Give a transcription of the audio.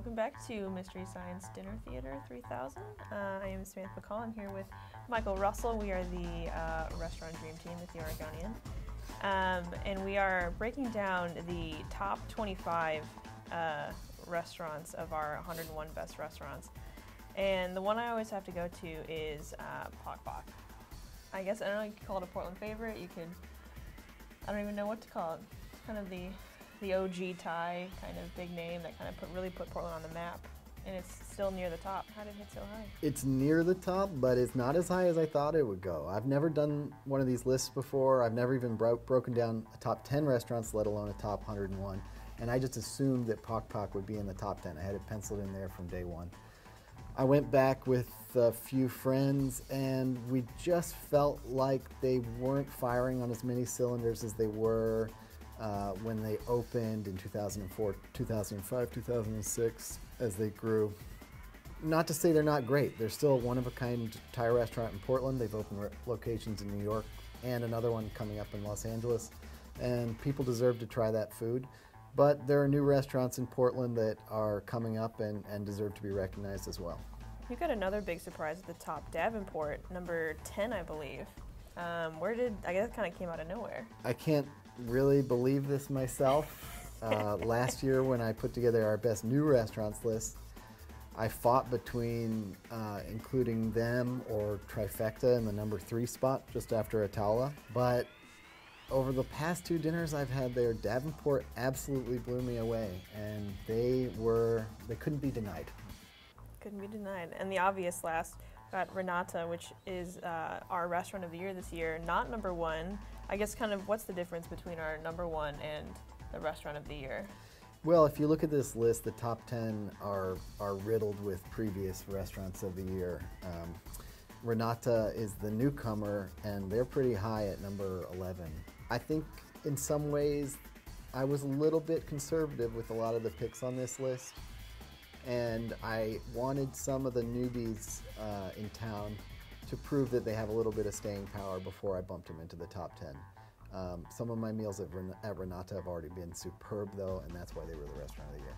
welcome back to Mystery Science Dinner Theater 3000. I am Samantha Bakall. I'm here with Michael Russell. We are the restaurant dream team at the Oregonian. And we are breaking down the top 25 restaurants of our 101 best restaurants. And the one I always have to go to is Pok Pok. I guess, I don't know, you could call it a Portland favorite. You could, I don't even know what to call it. Kind of the OG Thai kind of big name that kind of really put Portland on the map. And it's still near the top. How did it hit so high? It's near the top, but it's not as high as I thought it would go. I've never done one of these lists before. I've never even broken down a top 10 restaurants, let alone a top 101. And I just assumed that Pok Pok would be in the top 10. I had it penciled in there from day one. I went back with a few friends, and we just felt like they weren't firing on as many cylinders as they were when they opened in 2004, 2005, 2006, as they grew. Not to say they're not great. They're still a one-of-a-kind Thai restaurant in Portland. They've opened locations in New York and another one coming up in Los Angeles. And people deserve to try that food. But there are new restaurants in Portland that are coming up and deserve to be recognized as well. You've got another big surprise at the top, Davenport, number 10, I believe. I guess it kind of came out of nowhere. I can't really believe this myself. Last year when I put together our best new restaurants list, I fought between including them or Trifecta in the number 3 spot just after Atala. But over the past 2 dinners I've had there, Davenport absolutely blew me away, and they couldn't be denied. Couldn't be denied. And the obvious last, got Renata, which is our restaurant of the year this year, not number 1. I guess kind of what's the difference between our number 1 and the restaurant of the year? Well, if you look at this list, the top 10 are riddled with previous restaurants of the year. Renata is the newcomer, and they're pretty high at number 11. I think in some ways I was a little bit conservative with a lot of the picks on this list, and I wanted some of the newbies in town to prove that they have a little bit of staying power before I bumped them into the top 10. Some of my meals at Renata have already been superb though, and that's why they were the restaurant of the year.